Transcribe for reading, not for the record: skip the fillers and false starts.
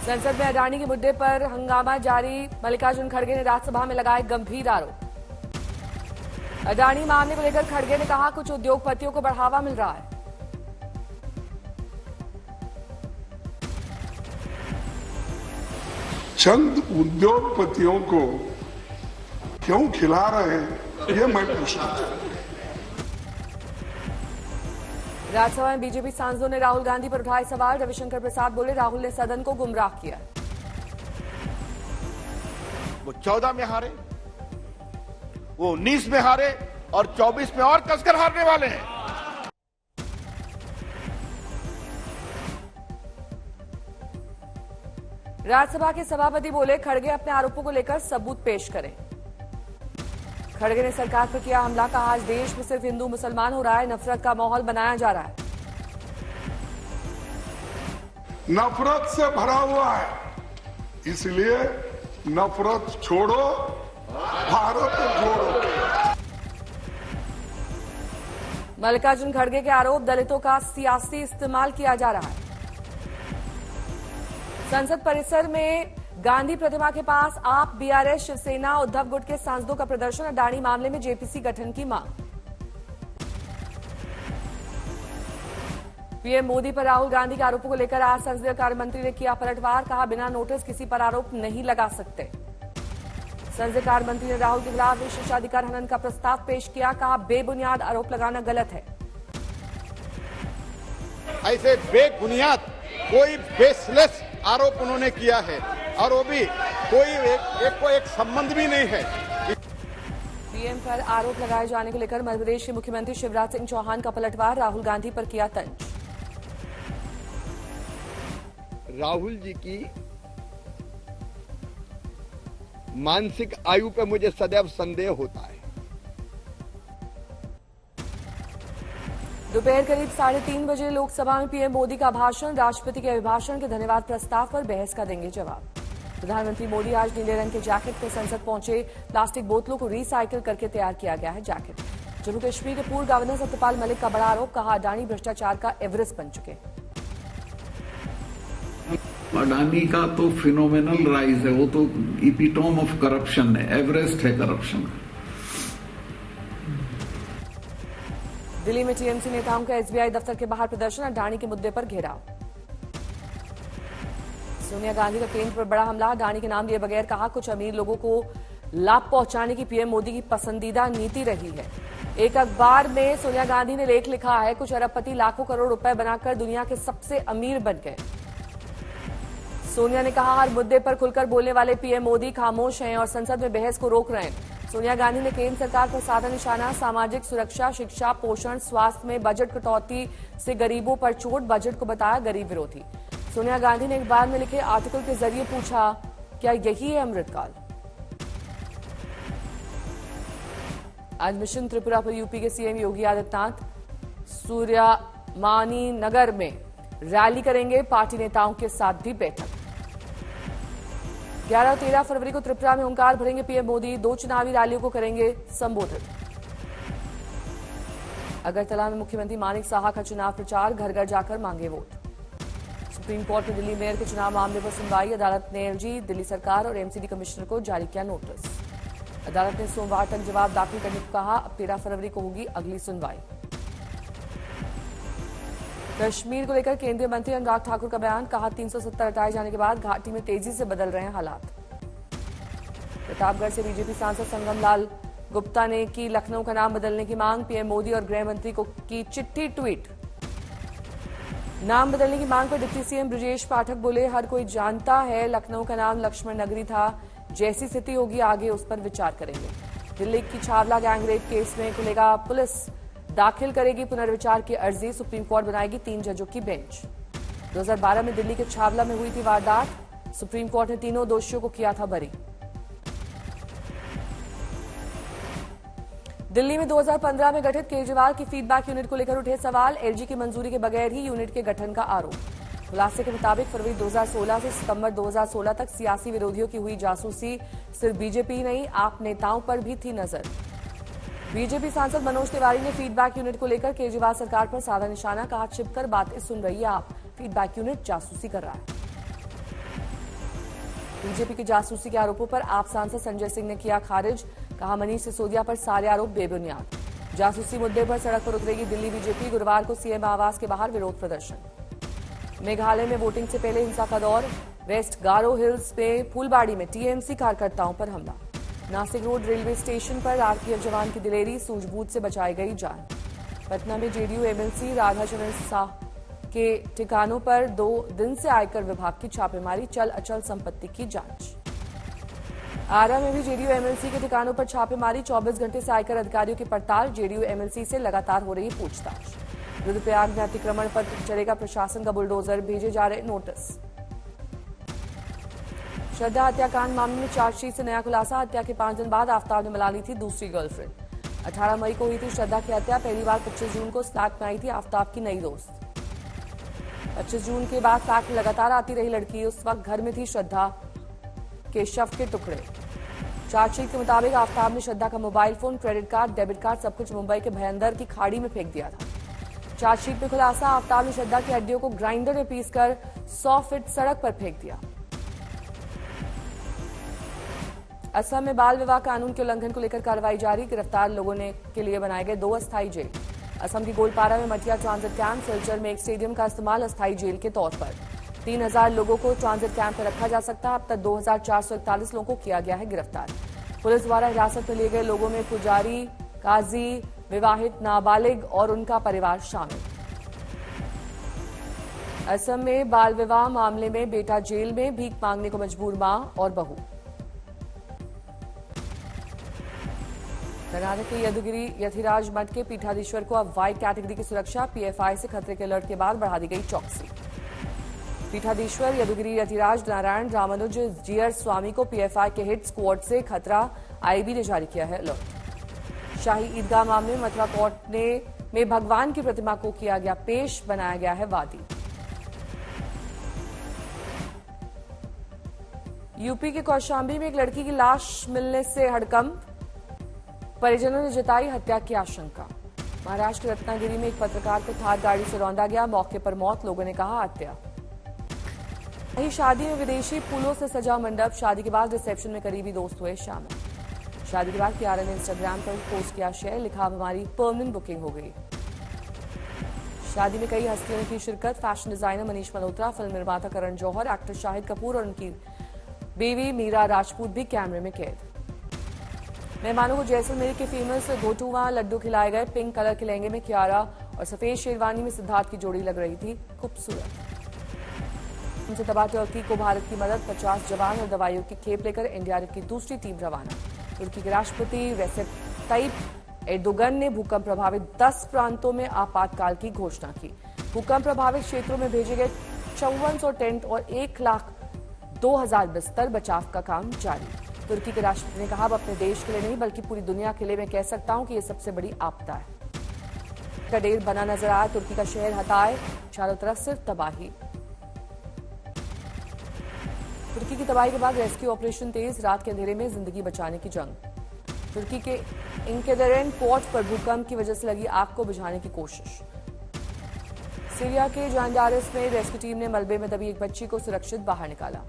संसद में अडानी के मुद्दे पर हंगामा जारी। मल्लिकार्जुन खड़गे ने राज्यसभा में लगाए गंभीर आरोप। अडानी मामले को लेकर खड़गे ने कहा, कुछ उद्योगपतियों को बढ़ावा मिल रहा है। चंद उद्योगपतियों को क्यों खिला रहे हैं, ये मैं पूछना चाहता हूं। राज्यसभा में बीजेपी सांसदों ने राहुल गांधी पर उठाए सवाल। रविशंकर प्रसाद बोले, राहुल ने सदन को गुमराह किया। वो 14 में हारे, वो 19 में हारे और 24 में और कसकर हारने वाले हैं। राज्यसभा के सभापति बोले, खड़गे अपने आरोपों को लेकर सबूत पेश करें। खड़गे ने सरकार पर किया हमला। कहा, आज देश में सिर्फ हिंदू मुसलमान हो रहा है, नफरत का माहौल बनाया जा रहा है। नफरत से भरा हुआ है, इसलिए नफरत छोड़ो, भारत जोड़ो। मल्लिकार्जुन खड़गे के आरोप, दलितों का सियासी इस्तेमाल किया जा रहा है। संसद परिसर में गांधी प्रतिमा के पास आप, बीआरएस, शिवसेना, उद्धव गुट के सांसदों का प्रदर्शन। अडानी मामले में जेपीसी गठन की मांग। पीएम मोदी पर राहुल गांधी के आरोपों को लेकर आज संसदीय कार्य मंत्री ने किया पलटवार। कहा, बिना नोटिस किसी पर आरोप नहीं लगा सकते। संसदीय कार्य मंत्री ने राहुल के खिलाफ विशेषाधिकार हनन का प्रस्ताव पेश किया। कहा, बेबुनियाद आरोप लगाना गलत है। ऐसे बेबुनियाद कोई बेसलेस आरोप उन्होंने किया है और वो भी कोई एक संबंध भी नहीं है। पीएम पर आरोप लगाए जाने को लेकर मध्य प्रदेश के मुख्यमंत्री शिवराज सिंह चौहान का पलटवार। राहुल गांधी पर किया तंज। राहुल जी की मानसिक आयु पे मुझे सदैव संदेह होता है। दोपहर करीब 3:30 बजे लोकसभा में पीएम मोदी का भाषण। राष्ट्रपति के अभिभाषण के धन्यवाद प्रस्ताव पर बहस का देंगे जवाब। प्रधानमंत्री मोदी आज नीले रंग के जैकेट में संसद पहुंचे। प्लास्टिक बोतलों को रिसाइकिल करके तैयार किया गया है जैकेट। जम्मू कश्मीर के पूर्व गवर्नर सत्यपाल मलिक का बड़ा आरोप। कहा, अडानी भ्रष्टाचार का एवरेस्ट बन चुके। अडानी का तो फिनोमिनल राइज है, वो तो इपिटोम ऑफ करप्शन है, एवरेस्ट है करप्शन का। दिल्ली में टीएमसी नेताओं का एसबीआई दफ्तर के बाहर प्रदर्शन। अडानी के मुद्दे पर घेराव। सोनिया गांधी का केंद्र पर बड़ा हमला। अडानी के नाम लिए बगैर कहा, कुछ अमीर लोगों को लाभ पहुंचाने की पीएम मोदी की पसंदीदा नीति रही है। एक अखबार में सोनिया गांधी ने लेख लिखा है, कुछ अरबपति लाखों करोड़ रुपए बनाकर दुनिया के सबसे अमीर बन गए। सोनिया ने कहा, हर मुद्दे पर खुलकर बोलने वाले पीएम मोदी खामोश हैं और संसद में बहस को रोक रहे हैं। सोनिया गांधी ने केंद्र सरकार पर साधा निशाना। सामाजिक सुरक्षा, शिक्षा, पोषण, स्वास्थ्य में बजट कटौती से गरीबों पर चोट। बजट को बताया गरीब विरोधी। सोनिया गांधी ने अखबार में लिखे आर्टिकल के जरिए पूछा, क्या यही है अमृतकाल? आज मिशन त्रिपुरा पर यूपी के सीएम योगी आदित्यनाथ सूर्यमानी नगर में रैली करेंगे। पार्टी नेताओं के साथ भी बैठक। 11 और 13 फरवरी को त्रिपुरा में हुंकार भरेंगे पीएम मोदी। 2 चुनावी रैलियों को करेंगे संबोधित। अगरतला में मुख्यमंत्री मानिक साहा का चुनाव प्रचार। घर घर जाकर मांगे वोट। सुप्रीम कोर्ट में दिल्ली मेयर के चुनाव मामले पर सुनवाई। अदालत ने एलजी, दिल्ली सरकार और एमसीडी कमिश्नर को जारी किया नोटिस। अदालत ने सोमवार तक जवाब दाखिल करने को कहा। अब 13 फरवरी को होगी अगली सुनवाई। कश्मीर को लेकर केंद्रीय मंत्री अनुराग ठाकुर का बयान। कहा, 370 हटाए जाने के बाद घाटी में तेजी से बदल रहे हैं हालात। प्रतापगढ़ से बीजेपी सांसद संगम लाल गुप्ता ने की लखनऊ का नाम बदलने की मांग। पीएम मोदी और गृह मंत्री को की चिट्ठी ट्वीट। नाम बदलने की मांग पर डिप्टी सीएम ब्रजेश पाठक बोले, हर कोई जानता है लखनऊ का नाम लक्ष्मण नगरी था। जैसी स्थिति होगी आगे उस पर विचार करेंगे। दिल्ली की छावला गैंगरेप केस में खुलेगा। पुलिस दाखिल करेगी पुनर्विचार की अर्जी। सुप्रीम कोर्ट बनाएगी 3 जजों की बेंच। 2012 में दिल्ली के छावला में हुई थी वारदात। सुप्रीम कोर्ट ने तीनों दोषियों को किया था बरी। दिल्ली में 2015 में गठित केजरीवाल की फीडबैक यूनिट को लेकर उठे सवाल। एलजी की मंजूरी के बगैर ही यूनिट के गठन का आरोप। खुलासे के मुताबिक फरवरी 2016 से सितंबर 2016 तक सियासी विरोधियों की हुई जासूसी। सिर्फ बीजेपी नहीं, आप नेताओं पर भी थी नजर। बीजेपी सांसद मनोज तिवारी ने फीडबैक यूनिट को लेकर केजरीवाल सरकार पर साधा निशाना। कहा, छिपकर बातें सुन रही है आप, फीडबैक यूनिट जासूसी कर रहा है। बीजेपी की जासूसी के आरोपों पर आप सांसद संजय सिंह ने किया खारिज। कहा मनीष सिसोदिया पर सारे आरोप बेबुनियाद। जासूसी मुद्दे पर सड़क पर उतरेगी दिल्ली बीजेपी। गुरुवार को सीएम आवास के बाहर विरोध प्रदर्शन। मेघालय में वोटिंग से पहले हिंसा का दौर। वेस्ट गारो हिल्स में फूलबाड़ी में टीएमसी कार्यकर्ताओं पर हमला। नासिक रोड रेलवे स्टेशन पर आरपीएफ जवान की दिलेरी, सूझबूझ से बचाई गई जान। पटना में जेडीयू एमएलसी राधाचरण शाह के ठिकानों पर 2 दिन से आयकर विभाग की छापेमारी, चल अचल संपत्ति की जांच। आरा में भी जेडीयू एमएलसी के ठिकानों पर छापेमारी, 24 घंटे से आयकर अधिकारियों की पड़ताल। जेडीयू एमएलसी से लगातार हो रही पूछताछ। रुद्रप्रयाग में अतिक्रमण पर चलेगा प्रशासन का बुलडोजर, भेजे जा रहे नोटिस। श्रद्धा हत्याकांड मामले में चार्जशीट से नया खुलासा। हत्या के 5 दिन बाद आफ्ताब ने मिला ली थी दूसरी गर्लफ्रेंड। 18 मई को हुई थी श्रद्धा की हत्या। पहली बार 25 जून को फ्लैट में आई थी आफ्ताब की नई दोस्त। 25 जून के बाद फ्लैट में लगातार आती रही लड़की। उस वक्त घर में थी श्रद्धा के शव के टुकड़े। चार्जशीट के मुताबिक आफ्ताब ने श्रद्धा का mobile phone, credit card, debit card सब कुछ मुंबई के भयंदर की खाड़ी में फेंक दिया था। चार्जशीट में खुलासा, आफ्ताब ने श्रद्धा की हड्डियों को ग्राइंडर में पीसकर 100 फीट सड़क पर फेंक दिया। असम में बाल विवाह कानून के उल्लंघन को लेकर कार्रवाई जारी। गिरफ्तार लोगों ने के लिए बनाए गए 2 अस्थायी जेल। असम की गोलपारा में मटिया ट्रांजिट कैंप, सिलचर में एक स्टेडियम का इस्तेमाल अस्थायी जेल के तौर पर। 3000 लोगों को ट्रांजिट कैंप में रखा जा सकता है। अब तक 2441 लोगों को किया गया है गिरफ्तार। पुलिस द्वारा हिरासत में लिए गए लोगों में पुजारी, काजी, विवाहित नाबालिग और उनका परिवार शामिल। असम में बाल विवाह मामले में बेटा जेल में, भीख मांगने को मजबूर मां और बहू। कर्नाटक के यदुगिरी यथिराज मठ के पीठाधीश्वर को अब वाई कैटेगरी की सुरक्षा। पीएफआई से खतरे के अलर्ट के बाद बढ़ा दी गई चौकसी। पीठाधीश्वर यदुगिरी यथिराज नारायण रामानुज जीयर स्वामी को पीएफआई के हिट स्क्वाड से खतरा, आईबी ने जारी किया है अलर्ट। शाही ईदगाह मामले में मथुरा कोर्ट में भगवान की प्रतिमा को किया गया पेश, बनाया गया है वादी। यूपी के कौशाम्बी में एक लड़की की लाश मिलने से हड़कंप, परिजनों ने जताई हत्या की आशंका। महाराष्ट्र के रत्नागिरी में एक पत्रकार को थार गाड़ी से रौंदा गया, मौके पर मौत, लोगों ने कहा हत्या। वहीं शादी में विदेशी फूलों से सजा मंडप, शादी के बाद रिसेप्शन में करीबी दोस्त हुए शामिल। शादी के बाद कियारा ने इंस्टाग्राम पर पोस्ट किया शेयर, लिखा हमारी परमानेंट बुकिंग हो गई। शादी में कई हस्तियों ने की शिरकत। Fashion designer Manish Malhotra, film निर्माता करण जौहर, एक्टर शाहिद कपूर और उनकी बीवी मीरा राजपूत भी कैमरे में कैद। मेहमानों को जैसलमेर के फेमस घोटुआ लड्डू खिलाए गए। पिंक कलर के लहंगे में कियारा और सफेद शेरवानी में सिद्धार्थ की जोड़ी लग रही थी खूबसूरत। उनसे तबाह तुर्की को भारत की मदद, 50 जवान और दवाइयों की खेप लेकर एनडीआरएफ की दूसरी टीम रवाना। तुर्की के राष्ट्रपति रेसेप ताइप एर्दोगन ने भूकंप प्रभावित 10 प्रांतों में आपातकाल की घोषणा की। भूकंप प्रभावित क्षेत्रों में भेजे गए 5400 टेंट और 1,02,000 बिस्तर, बचाव का काम जारी। तुर्की के राष्ट्रपति ने कहा, अब अपने देश के लिए नहीं बल्कि पूरी दुनिया के लिए मैं कह सकता हूं कि यह सबसे बड़ी आपदा है। का ढेर बना नजर आया। तुर्की का शहर हताए, चारों तरफ सिर्फ तबाही। तुर्की की तबाही के बाद रेस्क्यू ऑपरेशन तेज, रात के अंधेरे में जिंदगी बचाने की जंग। तुर्की के इंकेदरेन पोर्ट पर भूकंप की वजह से लगी आग को बुझाने की कोशिश। सीरिया के जानडारिस में रेस्क्यू टीम ने मलबे में दबी एक बच्ची को सुरक्षित बाहर निकाला।